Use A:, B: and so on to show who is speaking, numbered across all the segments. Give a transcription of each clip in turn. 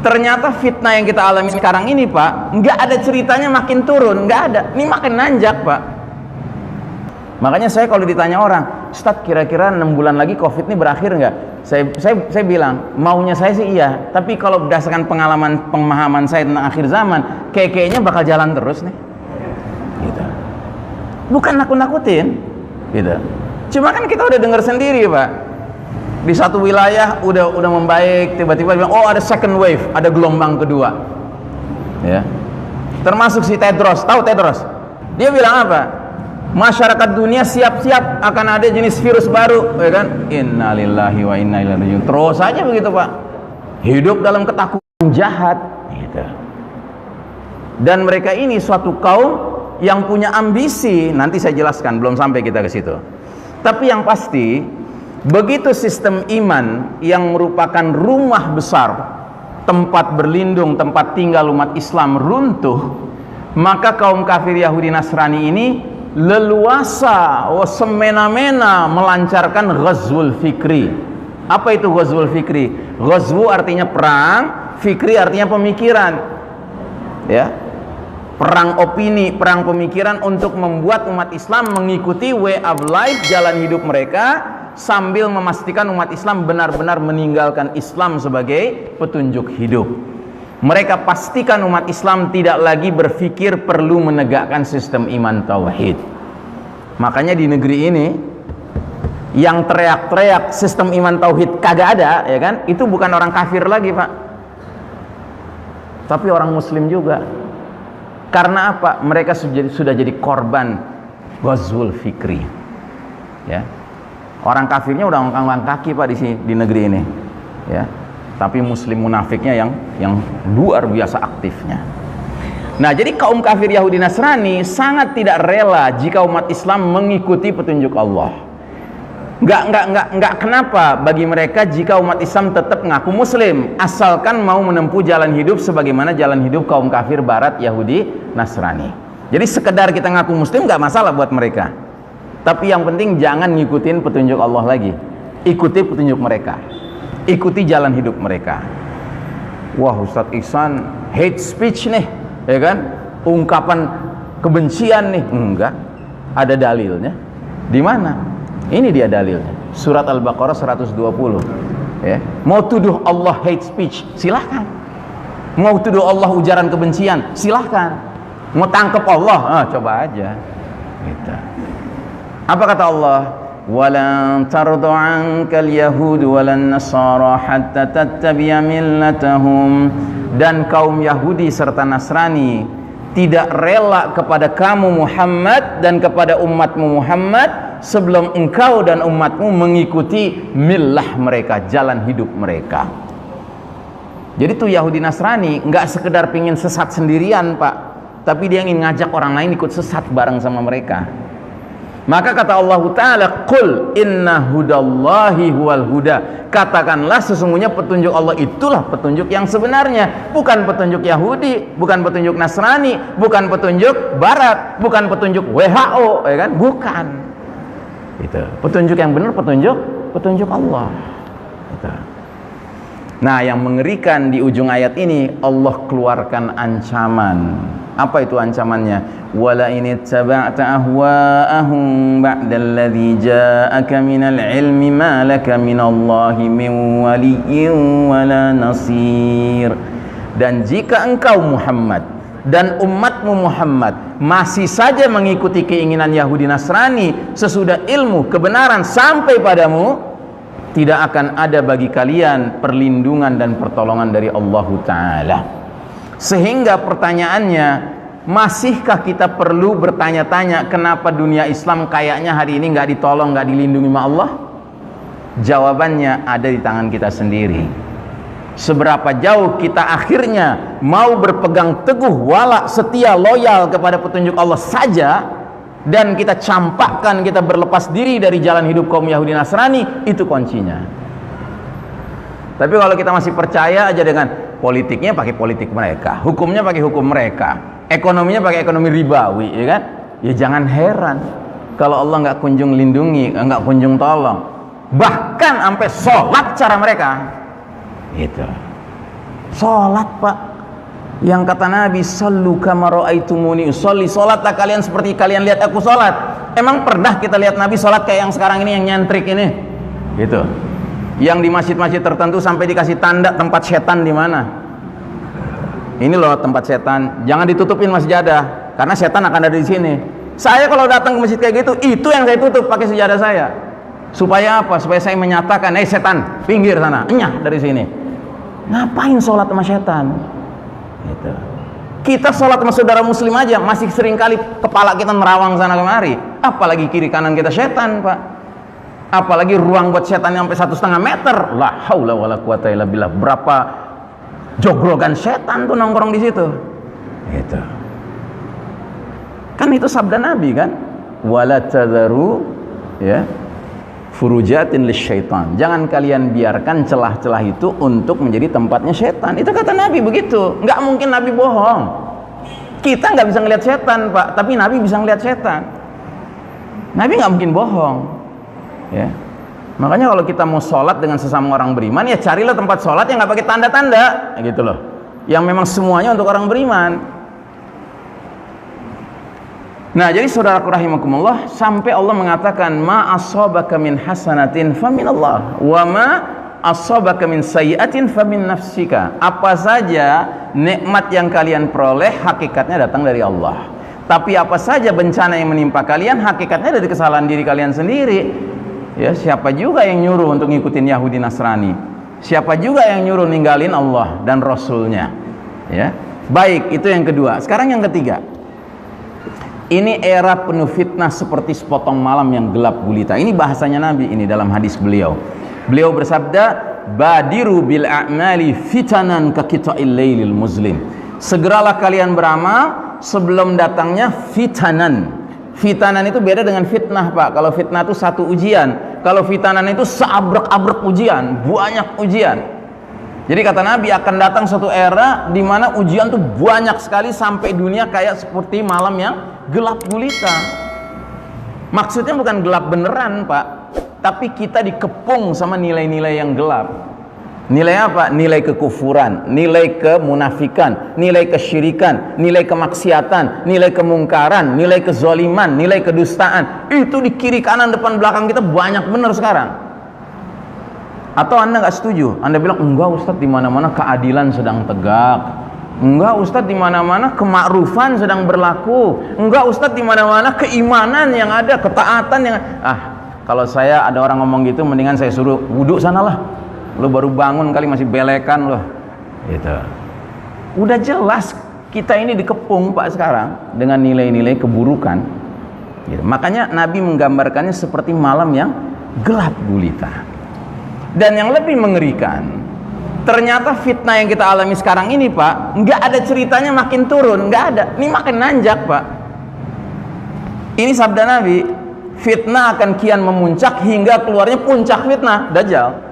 A: Ternyata fitnah yang kita alami sekarang ini, Pak, nggak ada ceritanya makin turun, nggak ada. Ini makin nanjak, Pak. Makanya saya kalau ditanya orang, Ustadz, kira-kira 6 bulan lagi COVID ini berakhir nggak? Saya bilang, maunya saya sih iya. Tapi kalau berdasarkan pemahaman saya tentang akhir zaman, kayaknya bakal jalan terus nih. Gitu. Bukan nakut-nakutin, gitu. Cuma kan kita udah dengar sendiri, Pak. Di satu wilayah udah membaik, tiba-tiba bilang, oh ada second wave, ada gelombang kedua. Ya. Termasuk si Tedros, tahu Tedros? Dia bilang apa? Masyarakat dunia siap-siap akan ada jenis virus baru, ya kan? Innalillahi wa inna ilaihi raji'un. Terus aja begitu, Pak. Hidup dalam ketakutan jahat, gitu. Dan mereka ini suatu kaum yang punya ambisi, nanti saya jelaskan, belum sampai kita ke situ. Tapi yang pasti, begitu sistem iman yang merupakan rumah besar, tempat berlindung, tempat tinggal umat Islam runtuh, maka kaum kafir Yahudi Nasrani ini leluasa, semena-mena melancarkan ghazwul fikri. Apa itu ghazwul fikri? Ghazwu artinya perang, fikri artinya pemikiran. Ya. Perang opini, perang pemikiran untuk membuat umat Islam mengikuti way of life, jalan hidup mereka, sambil memastikan umat Islam benar-benar meninggalkan Islam sebagai petunjuk hidup. Mereka pastikan umat Islam tidak lagi berpikir perlu menegakkan sistem iman tauhid. Makanya di negeri ini yang teriak-teriak sistem iman tauhid kagak ada, ya kan? Itu bukan orang kafir lagi, Pak. Tapi orang muslim juga. Karena apa? Mereka sudah jadi korban ghazwul fikri. Ya. Orang kafirnya udah ngangkat kaki, Pak, di sini, di negeri ini, ya. Tapi muslim munafiknya yang luar biasa aktifnya. Nah, jadi kaum kafir Yahudi Nasrani sangat tidak rela jika umat Islam mengikuti petunjuk Allah. Enggak kenapa bagi mereka jika umat Islam tetap ngaku muslim, asalkan mau menempuh jalan hidup sebagaimana jalan hidup kaum kafir barat Yahudi Nasrani. Jadi sekedar kita ngaku muslim nggak masalah buat mereka. Tapi yang penting jangan ngikutin petunjuk Allah lagi. Ikuti petunjuk mereka. Ikuti jalan hidup mereka. Wah, Ustadz Ihsan hate speech nih, ya kan? Ungkapan kebencian nih. Enggak. Ada dalilnya. Di mana? Ini dia dalilnya. Surat Al-Baqarah 120. Ya. Mau tuduh Allah hate speech, silahkan. Mau tuduh Allah ujaran kebencian, silahkan. Mau tangkap Allah, coba aja. Gitu. Apa kata Allah? Walan tardu ankal yahud walan nasara hatta tattabi'a millatahum. Dan kaum Yahudi serta Nasrani tidak rela kepada kamu Muhammad dan kepada umatmu Muhammad sebelum engkau dan umatmu mengikuti millah mereka, jalan hidup mereka. Jadi tuh Yahudi Nasrani nggak sekedar pingin sesat sendirian, Pak, tapi dia ingin ngajak orang lain ikut sesat bareng sama mereka. Maka kata Allah Ta'ala, qul inna hudallahi huwal huda. Katakanlah sesungguhnya petunjuk Allah itulah petunjuk yang sebenarnya. Bukan petunjuk Yahudi, bukan petunjuk Nasrani, bukan petunjuk Barat, bukan petunjuk WHO, ya kan? Bukan. Itu. Petunjuk yang benar petunjuk Allah. Itu. Nah, yang mengerikan di ujung ayat ini Allah keluarkan ancaman. Apa itu ancamannya? Wala in ittaba'ta ahwa'ahum ba'dalladzi ja'aka minal ilmi ma laka minallahi min waliyyin wala nasir. Dan jika engkau Muhammad dan umatmu Muhammad masih saja mengikuti keinginan Yahudi Nasrani sesudah ilmu kebenaran sampai padamu, tidak akan ada bagi kalian perlindungan dan pertolongan dari Allah Ta'ala. Sehingga pertanyaannya, masihkah kita perlu bertanya-tanya kenapa dunia Islam kayaknya hari ini nggak ditolong, nggak dilindungi sama Allah? Jawabannya ada di tangan kita sendiri. Seberapa jauh kita akhirnya mau berpegang teguh, wala, setia, loyal kepada petunjuk Allah saja, dan kita campakkan, kita berlepas diri dari jalan hidup kaum Yahudi Nasrani, itu kuncinya. Tapi kalau kita masih percaya aja dengan politiknya pakai politik mereka, hukumnya pakai hukum mereka, ekonominya pakai ekonomi ribawi, ya kan? Ya jangan heran kalau Allah nggak kunjung lindungi, nggak kunjung tolong. Bahkan sampai sholat cara mereka, itu Sholat pak, yang kata Nabi, sallu kama ra'aitumuni usolli, sholatlah kalian seperti kalian lihat aku sholat. Emang pernah kita lihat Nabi sholat kayak yang sekarang ini, yang nyentrik ini gitu, yang di masjid-masjid tertentu sampai dikasih tanda tempat setan di mana. Ini loh tempat setan, jangan ditutupin masjadah karena setan akan ada di sini. Saya kalau datang ke masjid kayak gitu, itu yang saya tutup pakai sejadah saya. Supaya apa? Supaya saya menyatakan, setan, pinggir sana, enyah dari sini. Ngapain sholat sama setan? Gitu. Kita sholat sama saudara muslim aja masih sering kali kepala kita nerawang sana kemari, apalagi kiri kanan kita setan pak. Apalagi ruang buat setan sampai 1,5 meter. La haula wala quwata illa billah. Berapa jogrogan setan tuh nongkrong di situ. Gitu. Kan itu sabda Nabi kan? Wala tadharu ya furujatin lisyaitan. Jangan kalian biarkan celah-celah itu untuk menjadi tempatnya setan. Itu kata Nabi begitu. Nggak mungkin Nabi bohong. Kita nggak bisa ngelihat setan, Pak, tapi Nabi bisa ngelihat setan. Nabi nggak mungkin bohong. Ya. Makanya kalau kita mau sholat dengan sesama orang beriman, ya carilah tempat sholat yang nggak pakai tanda-tanda, gitu loh. Yang memang semuanya untuk orang beriman. Nah, jadi saudaraku rahimakumullah, sampai Allah mengatakan ma asabaka min hasanatin faminallah wa ma asabaka min sayyi'atin famin nafsika. Apa saja nikmat yang kalian peroleh hakikatnya datang dari Allah. Tapi apa saja bencana yang menimpa kalian hakikatnya dari kesalahan diri kalian sendiri. Ya, siapa juga yang nyuruh untuk ngikutin Yahudi Nasrani? Siapa juga yang nyuruh ninggalin Allah dan Rasulnya? Ya, baik, itu yang kedua. Sekarang yang ketiga. Ini era penuh fitnah seperti sepotong malam yang gelap gulita. Ini bahasanya Nabi ini dalam hadis beliau. Beliau bersabda, badiru bil a'mali fitanan ka qita'il lailil muslim. Segeralah kalian beramal sebelum datangnya fitanan. Fitanan itu beda dengan fitnah, Pak. Kalau fitnah itu satu ujian, kalau fitanan itu seabrek-abrek ujian, banyak ujian. Jadi kata Nabi akan datang suatu era di mana ujian tuh banyak sekali sampai dunia kayak seperti malam yang gelap gulita. Maksudnya bukan gelap beneran, Pak, tapi kita dikepung sama nilai-nilai yang gelap. Nilai apa? Nilai kekufuran, nilai kemunafikan, nilai kesyirikan, nilai kemaksiatan, nilai kemungkaran, nilai kezaliman, nilai kedustaan. Itu di kiri kanan depan belakang kita banyak bener sekarang. Atau Anda nggak setuju? Anda bilang, enggak Ustadz, di mana-mana keadilan sedang tegak. Enggak Ustadz, di mana-mana kemakrufan sedang berlaku. Enggak Ustadz, di mana-mana keimanan yang ada, ketaatan yang kalau saya ada orang ngomong gitu, mendingan saya suruh wudhu sanalah. Lu baru bangun kali masih belekan loh. Gitu. Udah jelas kita ini dikepung, Pak, sekarang dengan nilai-nilai keburukan. Gitu. Makanya Nabi menggambarkannya seperti malam yang gelap gulita. Dan yang lebih mengerikan, ternyata fitnah yang kita alami sekarang ini, Pak, nggak ada ceritanya makin turun, nggak ada. Ini makin nanjak, Pak. Ini sabda Nabi, fitnah akan kian memuncak hingga keluarnya puncak fitnah, Dajjal.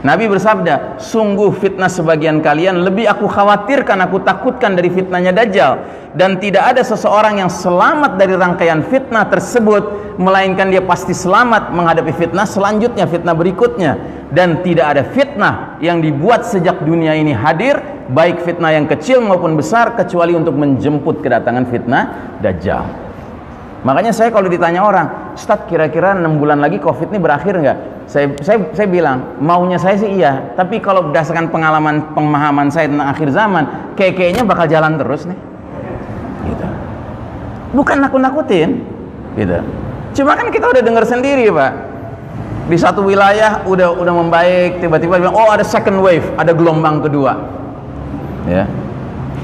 A: Nabi bersabda, sungguh fitnah sebagian kalian lebih aku khawatirkan, aku takutkan dari fitnahnya Dajjal. Dan tidak ada seseorang yang selamat dari rangkaian fitnah tersebut, melainkan dia pasti selamat menghadapi fitnah selanjutnya, fitnah berikutnya. Dan tidak ada fitnah yang dibuat sejak dunia ini hadir, baik fitnah yang kecil maupun besar, kecuali untuk menjemput kedatangan fitnah Dajjal. Makanya saya kalau ditanya orang, Ustadz, kira-kira 6 bulan lagi COVID ini berakhir nggak? Saya bilang, maunya saya sih iya, tapi kalau berdasarkan pemahaman saya tentang akhir zaman, kayaknya bakal jalan terus nih. Gitu. Bukan nakut-nakutin, gitu. Cuma kan kita udah dengar sendiri, Pak. Di satu wilayah udah membaik, tiba-tiba bilang, oh ada second wave, ada gelombang kedua. Ya.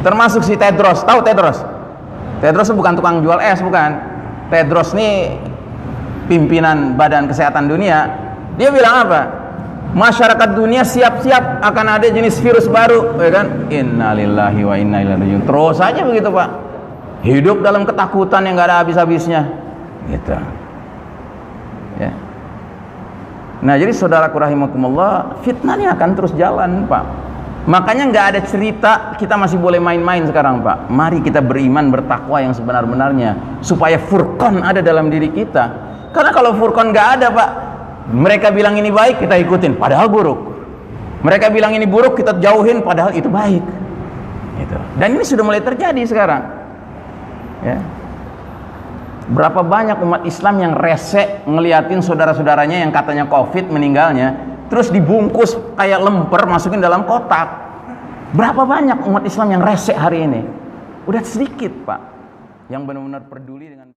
A: Termasuk si Tedros, tahu Tedros? Tedros bukan tukang jual es, bukan. Tedros nih pimpinan Badan Kesehatan Dunia. Dia bilang apa? Masyarakat dunia siap-siap akan ada jenis virus baru, ya kan? Innalillahi wa inna ilaihi raji'un. Terus aja begitu, Pak. Hidup dalam ketakutan yang nggak ada habis-habisnya, gitu. Ya. Nah, jadi saudaraku rahimakumullah, fitnah ini akan terus jalan, Pak. Makanya nggak ada cerita kita masih boleh main-main sekarang, Pak. Mari kita beriman, bertakwa yang sebenar-benarnya, supaya furqan ada dalam diri kita. Karena kalau furqan nggak ada, Pak, mereka bilang ini baik, kita ikutin, padahal buruk. Mereka bilang ini buruk, kita jauhin, padahal itu baik. Gitu. Dan ini sudah mulai terjadi sekarang. Ya. Berapa banyak umat Islam yang resek ngeliatin saudara-saudaranya yang katanya COVID meninggalnya, terus dibungkus kayak lemper, masukin dalam kotak. Berapa banyak umat Islam yang resek hari ini? Udah sedikit, Pak, yang benar-benar peduli dengan